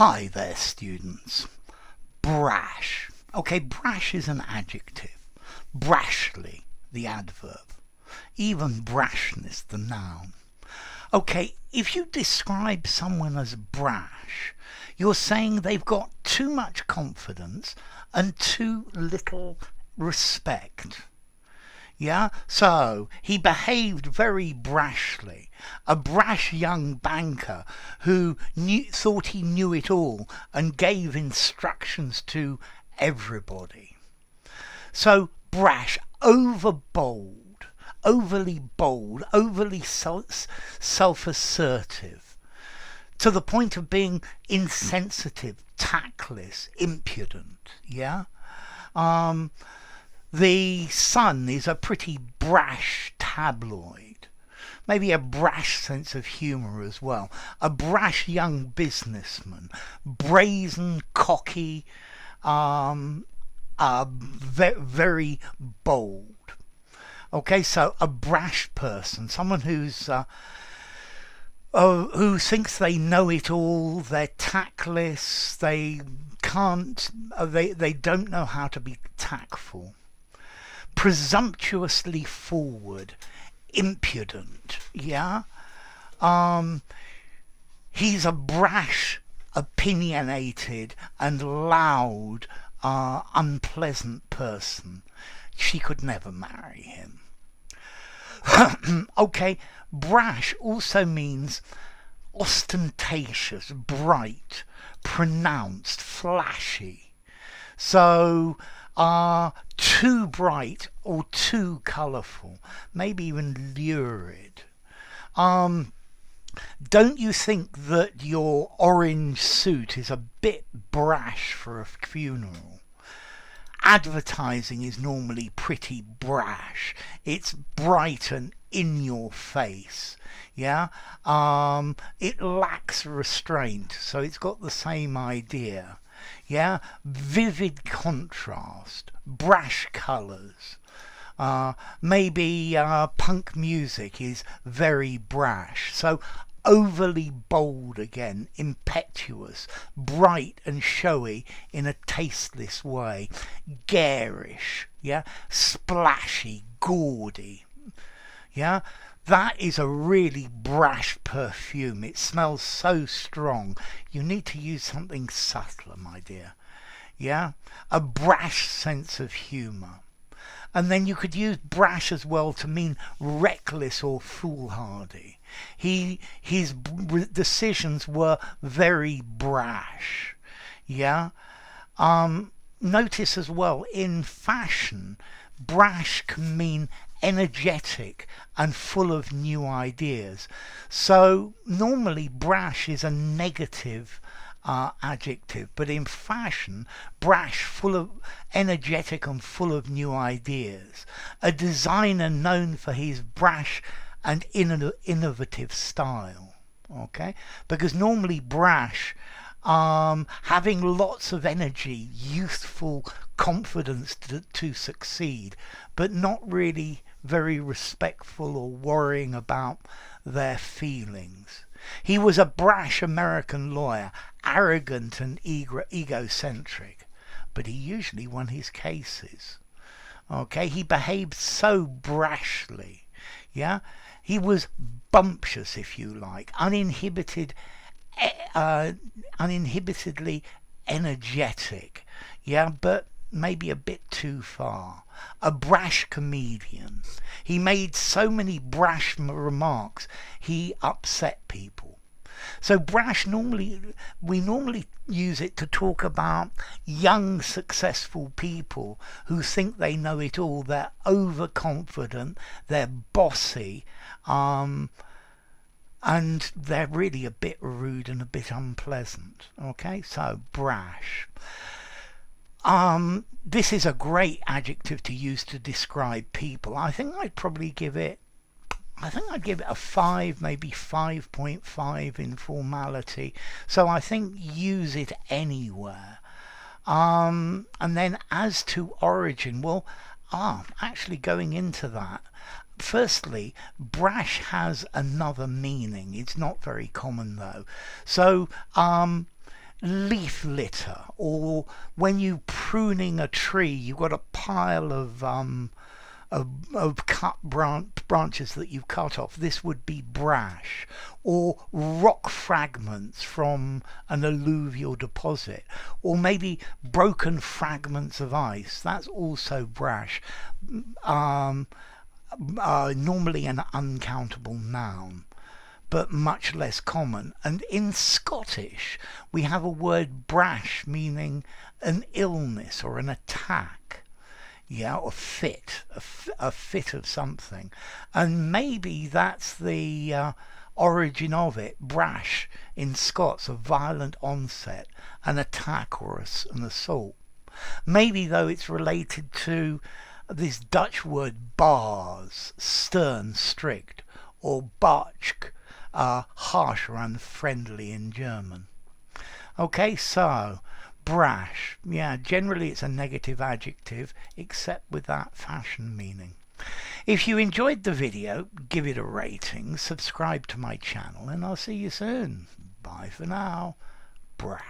Hi there, students. Brash. Okay, brash is an adjective. Brashly, the adverb. Even brashness, the noun. Okay, if you describe someone as brash, you're saying they've got too much confidence and too little respect. Yeah, so he behaved very brashly. A brash young banker who thought he knew it all and gave instructions to everybody. So brash, overly bold, overly self-assertive, to the point of being insensitive, tactless, impudent. Yeah. The Sun is a pretty brash tabloid. Maybe a brash sense of humour as well. A brash young businessman. Brazen, cocky, very bold. Okay, so a brash person, someone who thinks they know it all, they're tactless, they don't know how to be tactful. Presumptuously forward, impudent, yeah? He's a brash, opinionated and loud, unpleasant person. She could never marry him. Okay, brash also means ostentatious, bright, pronounced, flashy. So, too bright or too colourful, maybe even lurid. Don't you think that your orange suit is a bit brash for a funeral? Advertising is normally pretty brash. It's bright and in your face. Yeah? It lacks restraint, so it's got the same idea. Yeah, vivid contrast, brash colours. Maybe punk music is very brash. So overly bold again, impetuous, bright and showy in a tasteless way, garish, yeah, splashy, gaudy. Yeah, that is a really brash perfume. It smells so strong. You need to use something subtler, my dear. Yeah? A brash sense of humour. And then you could use brash as well to mean reckless or foolhardy. His decisions were very brash. Yeah? Notice as well, in fashion, brash can mean energetic and full of new ideas. So normally brash is a negative adjective, but in fashion, brash, full of energetic and full of new ideas. A designer known for his brash and innovative style. Okay, because normally brash, having lots of energy, youthful confidence to succeed, but not really very respectful or worrying about their feelings. He was a brash American lawyer, arrogant and egocentric, but he usually won his cases. Okay, he behaved so brashly. Yeah, he was bumptious, if you like, uninhibitedly energetic. Yeah, but maybe a bit too far. A brash comedian. He made so many brash remarks, he upset people. So brash, we normally use it to talk about young, successful people who think they know it all. They're overconfident, they're bossy, and they're really a bit rude and a bit unpleasant. Okay, so brash. This is a great adjective to use to describe people. I think I'd give it a 5, maybe 5.5 in formality. So I think use it anywhere. And then as to origin, well, actually going into that, firstly, brash has another meaning. It's not very common though. So leaf litter, or when you pruning a tree, you've got a pile of cut branches that you've cut off. This would be brash. Or rock fragments from an alluvial deposit, or maybe broken fragments of ice. That's also brash. Normally an uncountable noun, but much less common. And in Scottish, we have a word brash meaning an illness or an attack. Yeah, or fit, a fit of something. And maybe that's the origin of it. Brash in Scots, a violent onset, an attack or an assault. Maybe, though, it's related to this Dutch word bars, stern, strict, or barschk, harsh or unfriendly in German. Okay, so brash, yeah, generally it's a negative adjective, except with that fashion meaning. If you enjoyed the video, give it a rating, subscribe to my channel, and I'll see you soon. Bye for now. Brash.